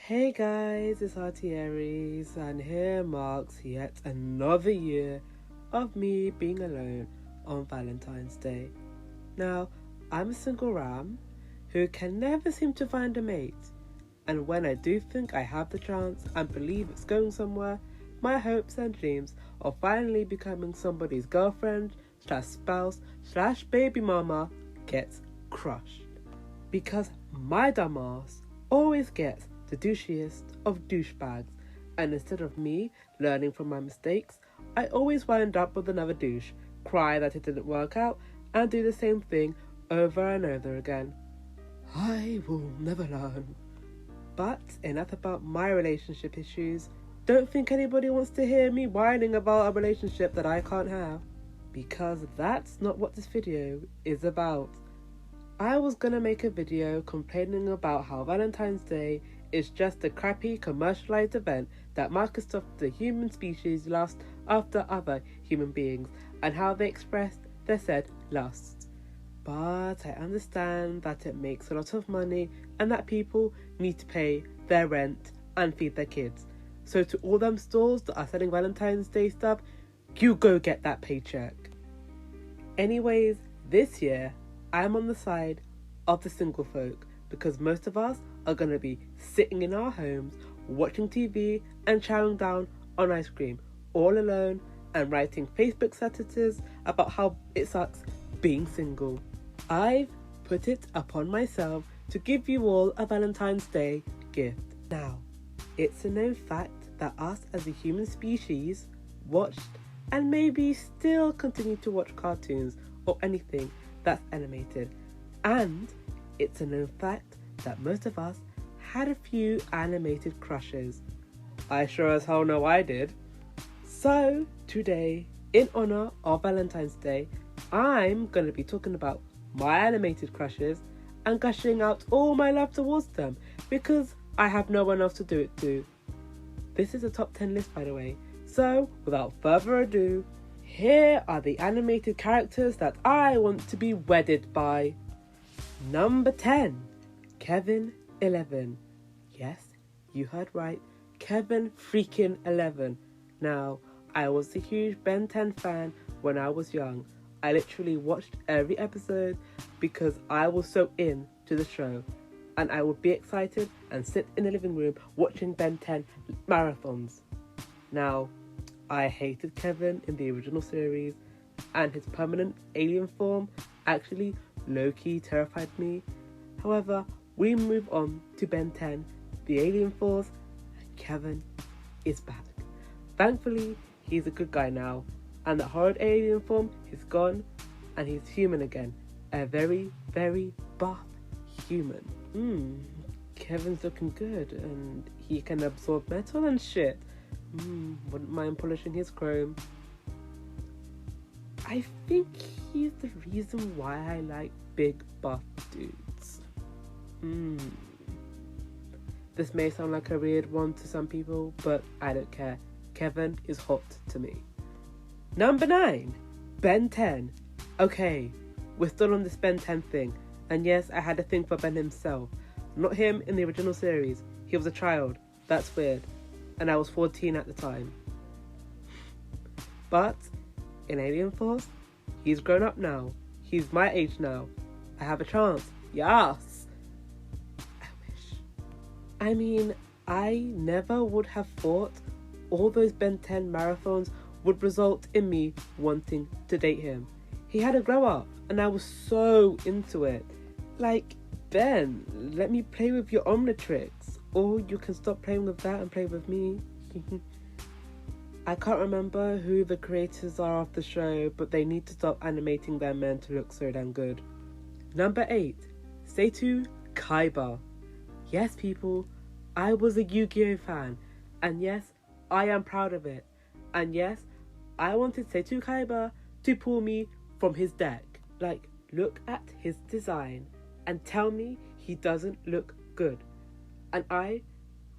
Hey guys, it's Auntie Aries, and here marks yet another year of me being alone on Valentine's Day. Now, I'm a single ram who can never seem to find a mate, and when I do think I have the chance and believe it's going somewhere, my hopes and dreams of finally becoming somebody's girlfriend / spouse / baby mama gets crushed. Because my dumbass always gets the douchiest of douchebags, and instead of me learning from my mistakes, I always wind up with another douche, cry that it didn't work out, and do the same thing over and over again. I will never learn. But enough about my relationship issues. Don't think anybody wants to hear me whining about a relationship that I can't have, because that's not what this video is about. I was gonna make a video complaining about how Valentine's Day is just a crappy commercialized event that markets off the human species' lust after other human beings and how they express their said lusts. But I understand that it makes a lot of money and that people need to pay their rent and feed their kids. So to all them stores that are selling Valentine's Day stuff, you go get that paycheck. Anyways, this year I'm on the side of the single folk because most of us are going to be sitting in our homes, watching TV and chowing down on ice cream, all alone, and writing Facebook statuses about how it sucks being single. I've put it upon myself to give you all a Valentine's Day gift. Now, it's a known fact that us as a human species watched and maybe still continue to watch cartoons or anything that's animated. And it's a known fact that most of us had a few animated crushes. I sure as hell know I did. So today, in honour of Valentine's Day, I'm going to be talking about my animated crushes and gushing out all my love towards them because I have no one else to do it to. This is a top 10 list, by the way. So without further ado, here are the animated characters that I want to be wedded by. Number 10, Kevin 11. Yes, you heard right, Kevin freaking 11. Now, I was a huge Ben 10 fan when I was young. I literally watched every episode because I was so into the show. And I would be excited and sit in the living room watching Ben 10 marathons. Now, I hated Kevin in the original series, and his permanent alien form actually low-key terrified me. However, we move on to Ben 10, the alien force, and Kevin is back. Thankfully, he's a good guy now, and the horrid alien form is gone, and he's human again. A very, very buff human. Kevin's looking good, and he can absorb metal and shit. Wouldn't mind polishing his chrome. I think he's the reason why I like big buff dudes. This may sound like a weird one to some people, but I don't care. Kevin is hot to me. Number 9, Ben 10. Okay, we're still on this Ben 10 thing. And yes, I had a thing for Ben himself. Not him in the original series. He was a child. That's weird. And I was 14 at the time. But in Alien Force, he's grown up now. He's my age now. I have a chance. Yes! I wish. I mean, I never would have thought all those Ben 10 marathons would result in me wanting to date him. He had a glow up, and I was so into it. Like, Ben, let me play with your Omnitrix. Or you can stop playing with that and play with me. I can't remember who the creators are of the show, but they need to stop animating their men to look so damn good. Number 8, Seitu Kaiba. Yes, people, I was a Yu-Gi-Oh fan. And yes, I am proud of it. And yes, I wanted Seitu Kaiba to pull me from his deck. Like, look at his design and tell me he doesn't look good. And I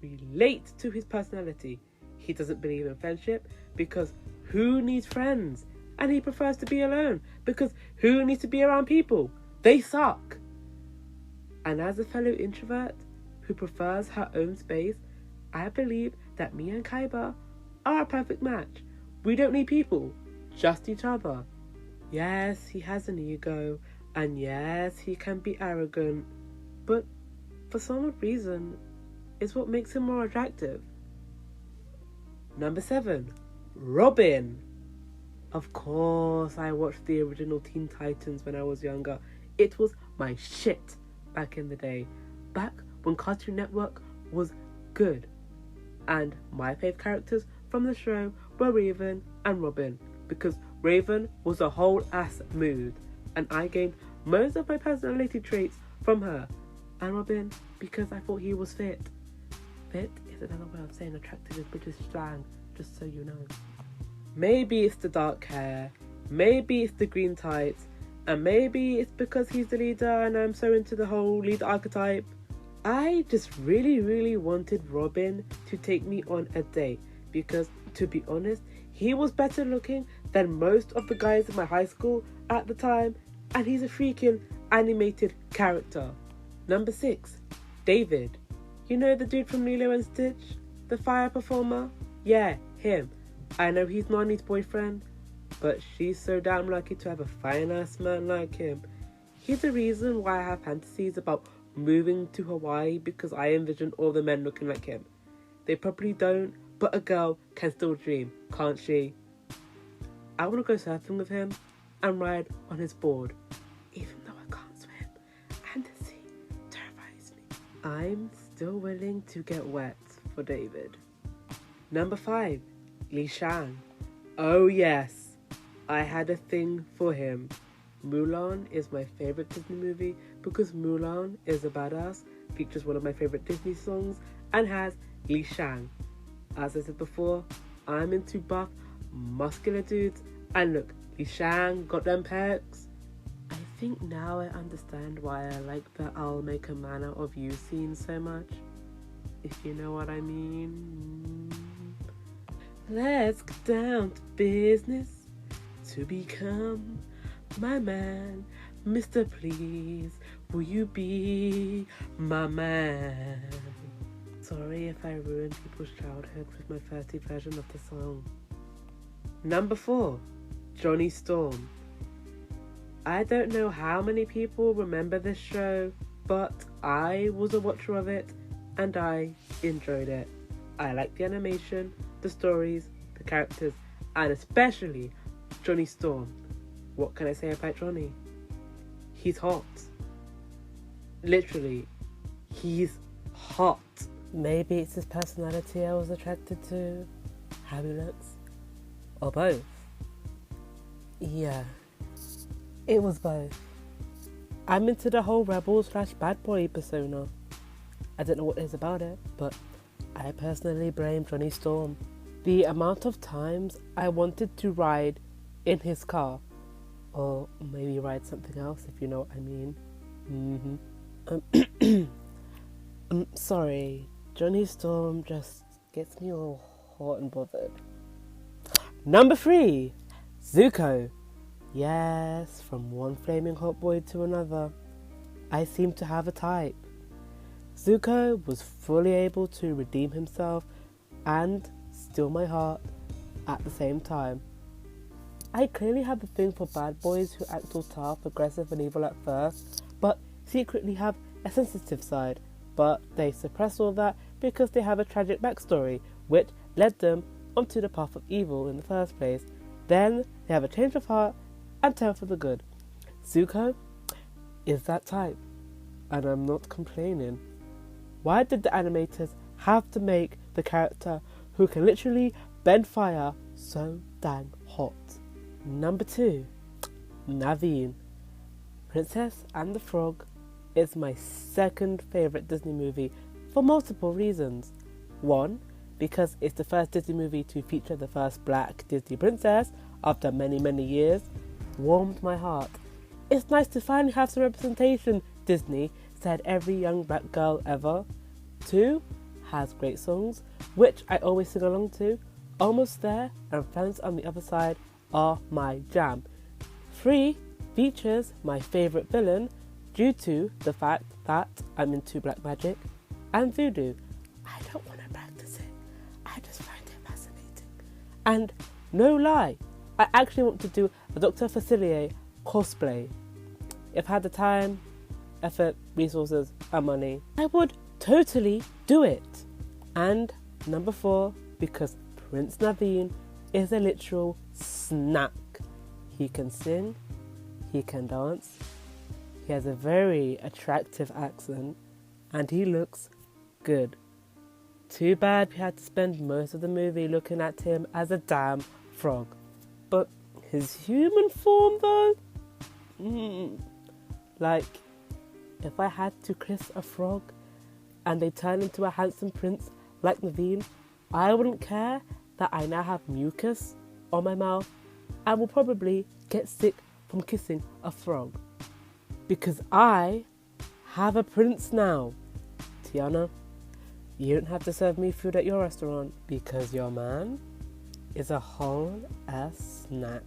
relate to his personality. He doesn't believe in friendship because who needs friends? And he prefers to be alone because who needs to be around people? They suck. And as a fellow introvert who prefers her own space, I believe that me and Kaiba are a perfect match. We don't need people, just each other. Yes, he has an ego, and yes, he can be arrogant, but for some odd reason, it's what makes him more attractive. Number 7, Robin. Of course, I watched the original Teen Titans when I was younger. It was my shit back in the day. Back when Cartoon Network was good. And my fave characters from the show were Raven and Robin, because Raven was a whole ass mood, and I gained most of my personality traits from her. And Robin, because I thought he was fit. Fit is another way of saying attractive in British slang, just so you know. Maybe it's the dark hair, maybe it's the green tights, and maybe it's because he's the leader and I'm so into the whole leader archetype. I just really wanted Robin to take me on a date, because to be honest, he was better looking than most of the guys in my high school at the time, and he's a freaking animated character. Number 6, David. You know the dude from Lilo and Stitch? The fire performer? Yeah, him. I know he's Nani's boyfriend, but she's so damn lucky to have a fine-ass man like him. He's the reason why I have fantasies about moving to Hawaii, because I envision all the men looking like him. They probably don't, but a girl can still dream, can't she? I want to go surfing with him and ride on his board, even though I can't swim, and the sea terrifies me. I'm still willing to get wet for David. Number 5, Li Shang. Oh yes, I had a thing for him. Mulan is my favourite Disney movie because Mulan is a badass, features one of my favourite Disney songs, and has Li Shang. As I said before, I'm into buff, muscular dudes, and look, Li Shang got them pecs. I think now I understand why I like the I'll make a man out of you scene so much, if you know what I mean. Let's get down to business to become my man. Mr. Please, will you be my man? Sorry if I ruined people's childhoods with my thirsty version of the song. Number 4, Johnny Storm. I don't know how many people remember this show, but I was a watcher of it and I enjoyed it. I liked the animation, the stories, the characters, and especially Johnny Storm. What can I say about Johnny? He's hot. Literally, he's hot. Maybe it's his personality I was attracted to, how he looks, or both. Yeah, it was both. I'm into the whole rebel/bad boy persona. I don't know what it is about it, but I personally blame Johnny Storm. The amount of times I wanted to ride in his car, or maybe ride something else, if you know what I mean. Sorry, Johnny Storm just gets me all hot and bothered. Number 3, Zuko. Yes, from one flaming hot boy to another, I seem to have a type. Zuko was fully able to redeem himself and steal my heart at the same time. I clearly have a thing for bad boys who act all tough, aggressive and evil at first, but secretly have a sensitive side. But they suppress all that because they have a tragic backstory, which led them onto the path of evil in the first place. Then they have a change of heart and turn for the good. Zuko is that type, and I'm not complaining. Why did the animators have to make the character who can literally bend fire so dang hot? Number 2, Naveen. Princess and the Frog is my second favourite Disney movie for multiple reasons. 1, because it's the first Disney movie to feature the first black Disney princess after many years. Warmed my heart. It's nice to finally have some representation, Disney, said every young black girl ever. 2, has great songs, which I always sing along to. Almost There and Friends on the Other Side are my jam. 3, features my favourite villain due to the fact that I'm into black magic. and voodoo. I don't want to practice it. I just find it fascinating. And no lie, I actually want to do a Dr. Facilier cosplay. If I had the time, effort, resources, and money, I would totally do it. And number 4, because Prince Naveen is a literal snack. He can sing, he can dance, he has a very attractive accent, and he looks good. Too bad we had to spend most of the movie looking at him as a damn frog. But his human form though? Like, if I had to kiss a frog and they turn into a handsome prince like Naveen, I wouldn't care that I now have mucus on my mouth and will probably get sick from kissing a frog. Because I have a prince now. Tiana, you don't have to serve me food at your restaurant because your man is a whole ass snack.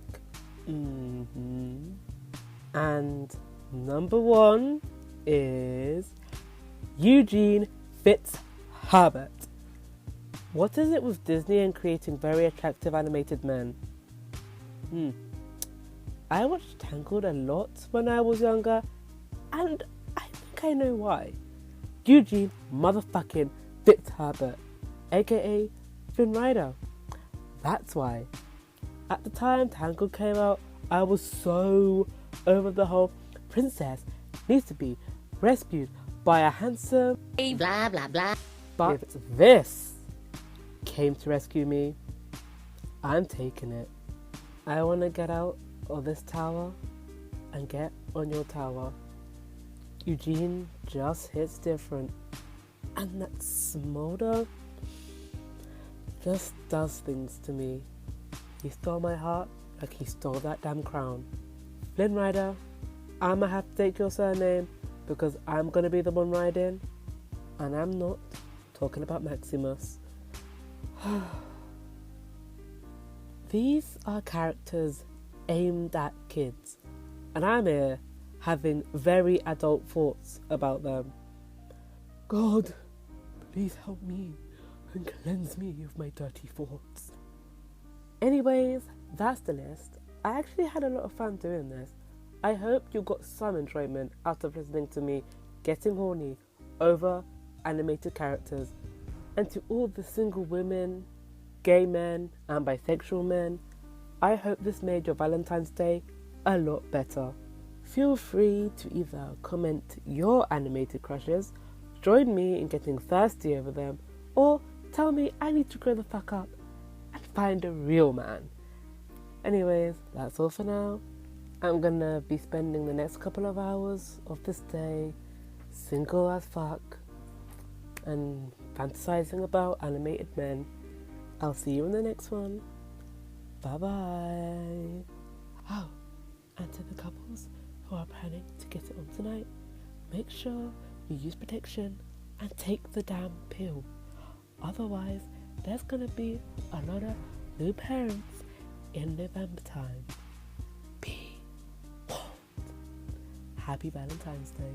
And number 1 is Eugene Bits. What is it with Disney and creating very attractive animated men? I watched Tangled a lot when I was younger, and I think I know why. Eugene motherfucking Bits, aka Flynn Rider. That's why. At the time Tangled came out, I was so over the whole princess needs to be rescued by a handsome blah blah blah. But if this came to rescue me, I'm taking it. I want to get out of this tower and get on your tower. Eugene just hits different, and that smolder just does things to me. He stole my heart like he stole that damn crown. Flynn Rider, I'ma have to take your surname because I'm gonna be the one riding, and I'm not talking about Maximus. These are characters aimed at kids, and I'm here having very adult thoughts about them. God, please help me and cleanse me of my dirty thoughts. Anyways, that's the list. I actually had a lot of fun doing this. I hope you got some enjoyment out of listening to me getting horny over animated characters. And to all the single women, gay men and bisexual men, I hope this made your Valentine's Day a lot better. Feel free to either comment your animated crushes, join me in getting thirsty over them, or tell me I need to grow the fuck up and find a real man. Anyways, that's all for now. I'm gonna be spending the next couple of hours of this day single as fuck and fantasizing about animated men. I'll see you in the next one. Bye bye. Oh, and to the couples who are planning to get it on tonight, make sure you use protection and take the damn pill. Otherwise, there's gonna be a lot of new parents in November time. Be warned. Happy Valentine's Day.